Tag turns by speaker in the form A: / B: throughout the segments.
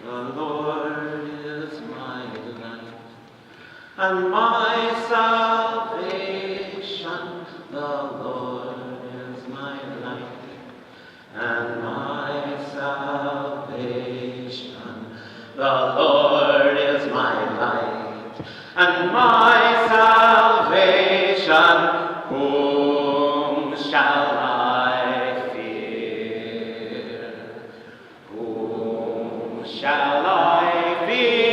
A: The Lord is my light and my salvation. The Lord is my light and my salvation. The Lord is my light and my salvation. Whom shall I fear? Whom shall I fear?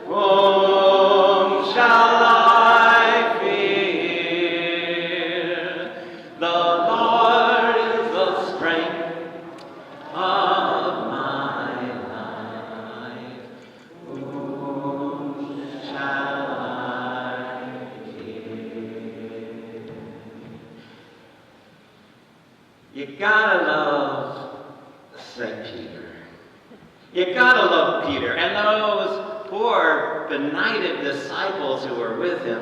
A: Whom shall I fear? The Lord is the strength of my life. Whom shall I fear? You gotta love St. Peter. You gotta love Peter and those poor, benighted disciples who were with him.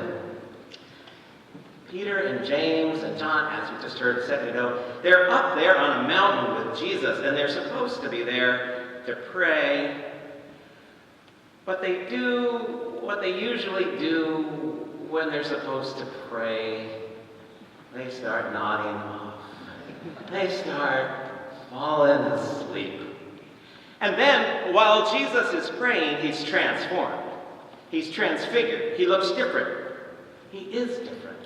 A: Peter and James and John, as we just heard a second ago, they're up there on a mountain with Jesus, and they're supposed to be there to pray. But they do what they usually do when they're supposed to pray. They start nodding off. They start falling asleep. And then, while Jesus is praying, he's transformed. He's transfigured. He looks different. He is different.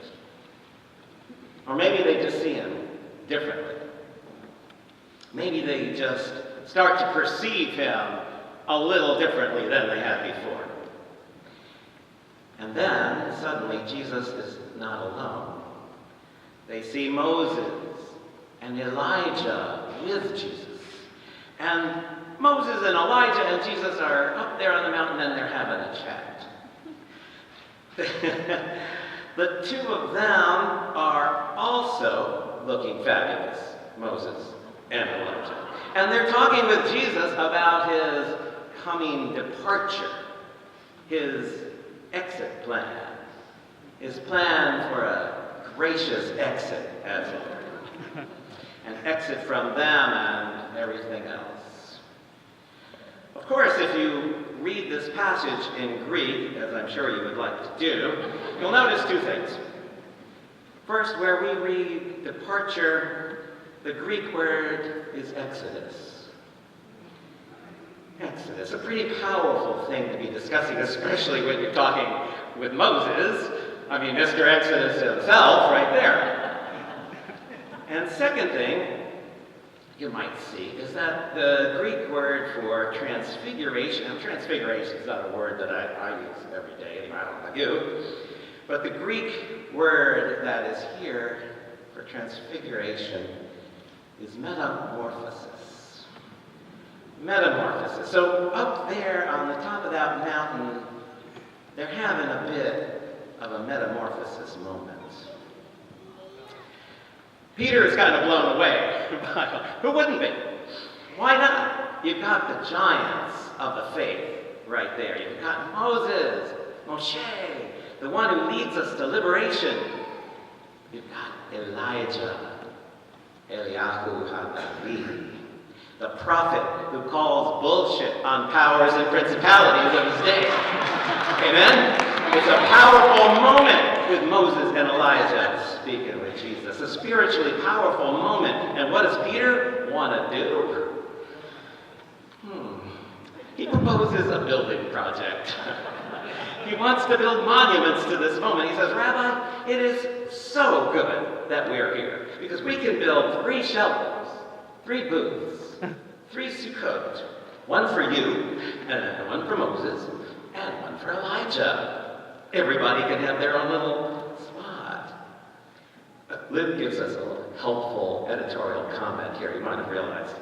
A: Or maybe they just see him differently. Maybe they just start to perceive him a little differently than they had before. And then, suddenly, Jesus is not alone. They see Moses and Elijah with Jesus. And Moses and Elijah and Jesus are up there on the mountain and they're having a chat. The two of them are also looking fabulous, Moses and Elijah. And they're talking with Jesus about his coming departure, his exit plan, his plan for a gracious exit, as it were. An exit from them and everything else. Of course, if you read this passage in Greek, as I'm sure you would like to do, you'll notice two things. First, where we read departure, the Greek word is exodus. Exodus, a pretty powerful thing to be discussing, especially when you're talking with Moses. I mean, Mr. Exodus himself right there. And second thing you might see is that the Greek word for transfiguration, and transfiguration is not a word that I use every day, I don't know about you, but the Greek word that is here for transfiguration is metamorphosis. Metamorphosis. So up there on the top of that mountain, they're having a bit of a metamorphosis moment. Peter is kind of blown away. Who wouldn't be? Why not? You've got the giants of the faith right there. You've got Moses, Moshe, the one who leads us to liberation. You've got Elijah, Eliyahu HaNavi, the prophet who calls bullshit on powers and principalities of his day. Amen? It's a powerful moment with Moses and Elijah speaking with Jesus. A spiritually powerful moment. And what does Peter want to do? He proposes a building project. He wants to build monuments to this moment. He says, Rabbi, it is so good that we're here because we can build 3 shelters, 3 booths, 3 sukkot, one for you, and one for Moses, and one for Elijah. Everybody can have their own little spot. Luke gives us a helpful editorial comment here. You might have realized.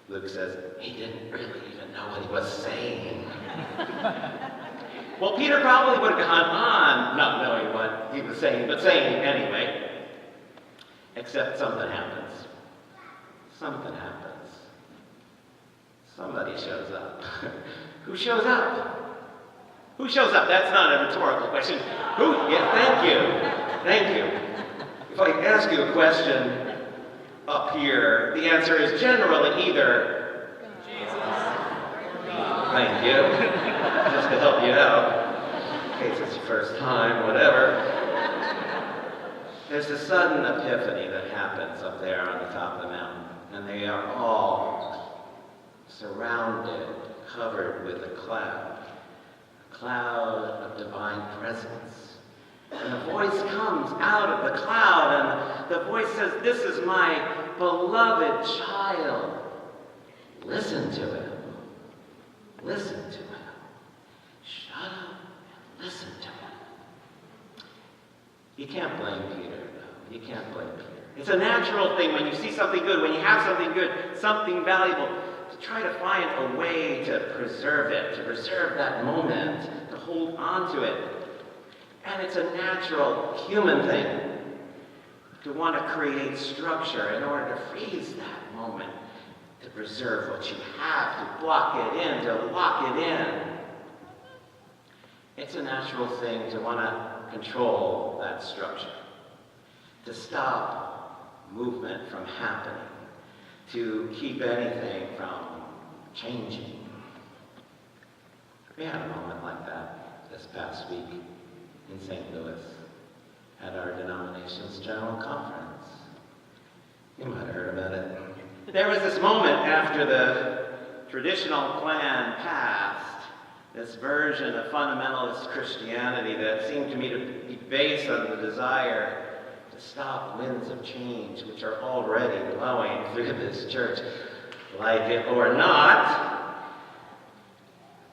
A: Luke says, he didn't really even know what he was saying. Well, Peter probably would have gone on not knowing what he was saying, but saying it anyway. Except something happens. Something happens. Somebody shows up. Who shows up? Who shows up? That's not a rhetorical question. Who? Yeah, thank you. Thank you. If I ask you a question up here, the answer is generally either help you out, in case it's your first time, whatever. There's a sudden epiphany that happens up there on the top of the mountain, and they are all surrounded, covered with a cloud of divine presence. And the voice comes out of the cloud, and the voice says, "This is my beloved child. Listen to him. Listen to him. Shut up and listen to him." You can't blame Peter, though. You can't blame Peter. It's a natural thing when you see something good, when you have something good, something valuable, to try to find a way to preserve it, to preserve that moment, to hold on to it. And it's a natural human thing to want to create structure in order to freeze that moment, to preserve what you have, to block it in, to lock it in. It's a natural thing to want to control that structure, to stop movement from happening, to keep anything from changing. We had a moment like that this past week in St. Louis at our denomination's general conference. You might have heard about it. There was this moment after the traditional plan passed, this version of fundamentalist Christianity that seemed to me to be based on the desire to stop winds of change which are already blowing through this church, like it or not,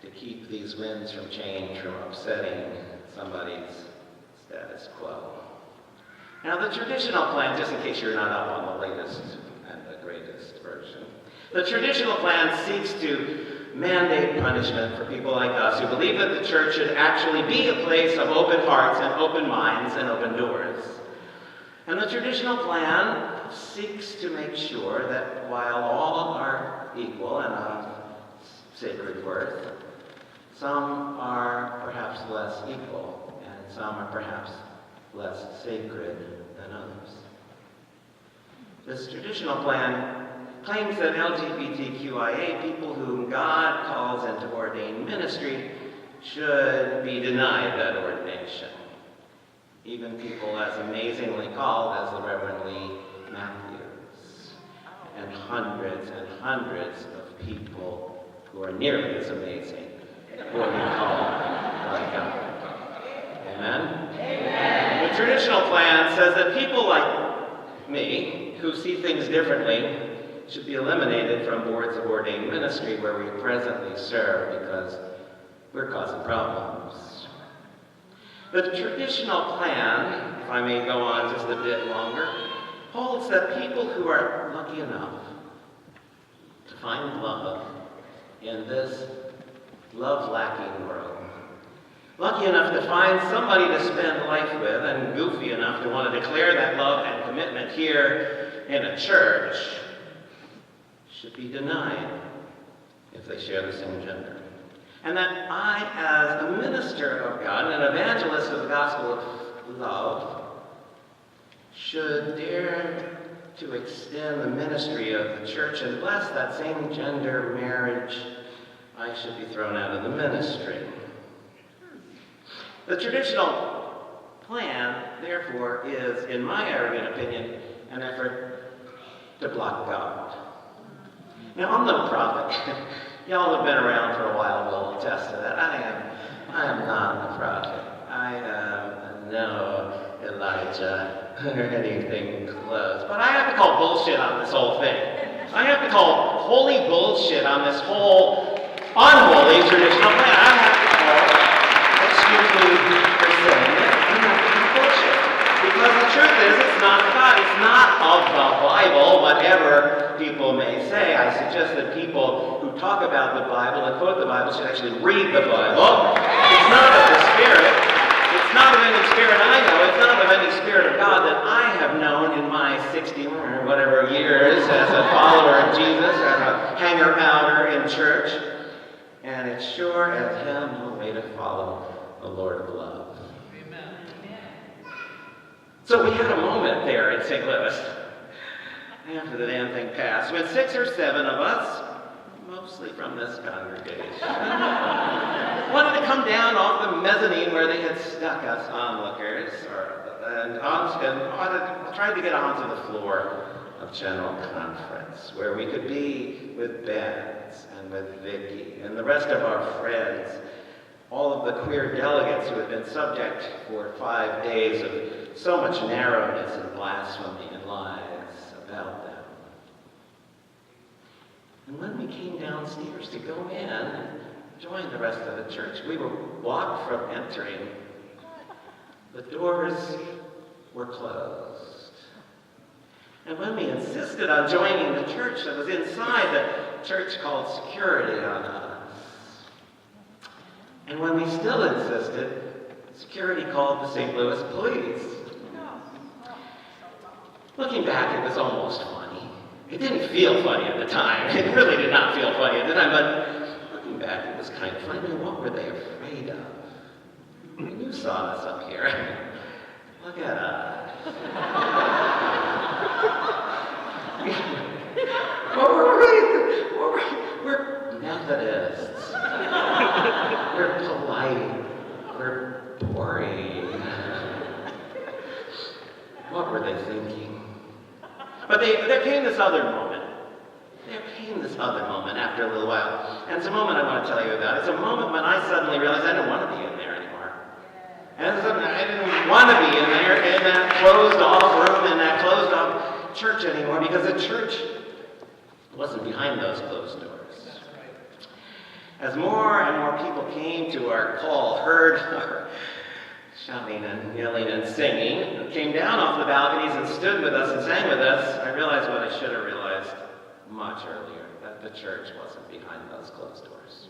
A: to keep these winds from change from upsetting somebody's status quo. Now the traditional plan, just in case you're not up on the latest and the greatest version, the traditional plan seeks to mandate punishment for people like us who believe that the church should actually be a place of open hearts and open minds and open doors. And the traditional plan seeks to make sure that while all are equal and of sacred worth, some are perhaps less equal and some are perhaps less sacred than others. This traditional plan claims that LGBTQIA people whom God calls into ordained ministry should be denied that ordination. Even people as amazingly called as the Reverend Lee Matthews, and hundreds of people who are nearly as amazing who are being called by God. Amen? Amen. The traditional plan says that people like me, who see things differently, should be eliminated from boards of ordained ministry where we presently serve because we're causing problems. The traditional plan, if I may go on just a bit longer, holds that people who are lucky enough to find love in this love-lacking world, lucky enough to find somebody to spend life with, and goofy enough to want to declare that love and commitment here in a church, should be denied if they share the same gender. And that I, as a minister of God and an evangelist of the gospel of love, should dare to extend the ministry of the church and bless that same gender marriage, I should be thrown out of the ministry. The traditional plan, therefore, is, in my arrogant opinion, an effort to block God. Now, I'm no prophet. Y'all have been around for a while will attest to that. I am not a prophet. I am no Elijah or anything close. But I have to call bullshit on this whole thing. I have to call holy bullshit on this whole unholy traditional plan. I have to call, excuse me for saying it, I have to call bullshit. Because the truth is, it's not God. It's not of the Bible, whatever people may say. I suggest that people who talk about the Bible and quote the Bible should actually read the Bible. It's not of the Spirit. It's not of any spirit I know. It's not of any spirit of God that I have known in my 60 or whatever years as a follower of Jesus, as a hanger-outer in church. And it's sure as hell no way to follow the Lord of love. Amen. So we had a moment there in St. Louis after the damn thing passed, when 6 or 7 of us, mostly from this congregation, wanted to come down off the mezzanine where they had stuck us onlookers, and tried to get onto the floor of General Conference, where we could be with Benz and with Vicky and the rest of our friends, all of the queer delegates who had been subject for 5 days of so much narrowness and blasphemy and lies about them. And when we came downstairs to go in and join the rest of the church, we were blocked from entering. The doors were closed. And when we insisted on joining the church that was inside, the church called security on us. And when we still insisted, security called the St. Louis police. Looking back, it was almost funny. It didn't feel funny at the time. It really did not feel funny at the time, but looking back, it was kind of funny. What were they afraid of? You saw us up here. Look at us. We're Methodists. We're polite. We're boring. What were they thinking? But there came this other moment. There came this other moment after a little while. And it's a moment I want to tell you about. It's a moment when I suddenly realized I didn't want to be in there anymore. And I didn't want to be in there, in that closed-off room, in that closed-off church anymore, because the church wasn't behind those closed doors. As more and more people came to our call, heard our shouting and yelling and singing, came down off the balconies and stood with us and sang with us, I realized what I should have realized much earlier, that the church wasn't behind those closed doors.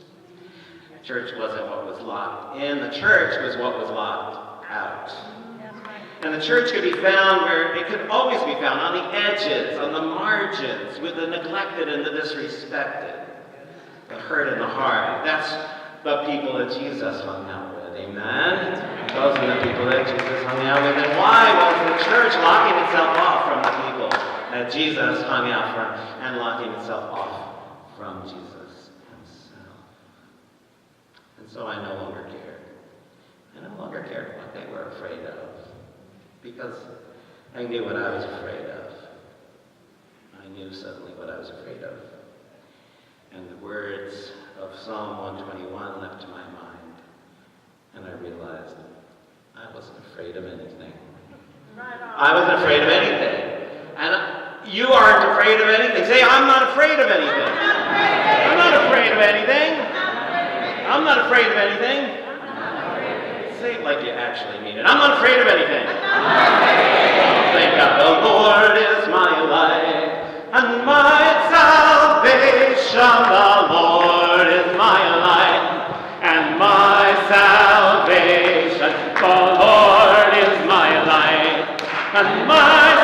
A: The church wasn't what was locked in. The church was what was locked out. And the church could be found where it could always be found, on the edges, on the margins, with the neglected and the disrespected, the hurt and the harm. That's the people that Jesus hung out with. Amen? Those are the people that Jesus hung out with. And why was the church locking itself off from the people that Jesus hung out from, and locking itself off from Jesus himself? And so I no longer cared. I no longer cared what they were afraid of, because I knew what I was afraid of. I knew suddenly what I was afraid of. And the words of Psalm 121 leapt to my mind, and I realized I wasn't afraid of anything. I wasn't afraid of anything. And you aren't afraid of anything. Say, I'm not afraid of anything. I'm not afraid of anything. I'm not afraid of anything. Say it like you actually mean it. I'm not afraid of anything. Thank God. The Lord is my light and my salvation. The Lord is my light and my salvation. The Lord is my light and my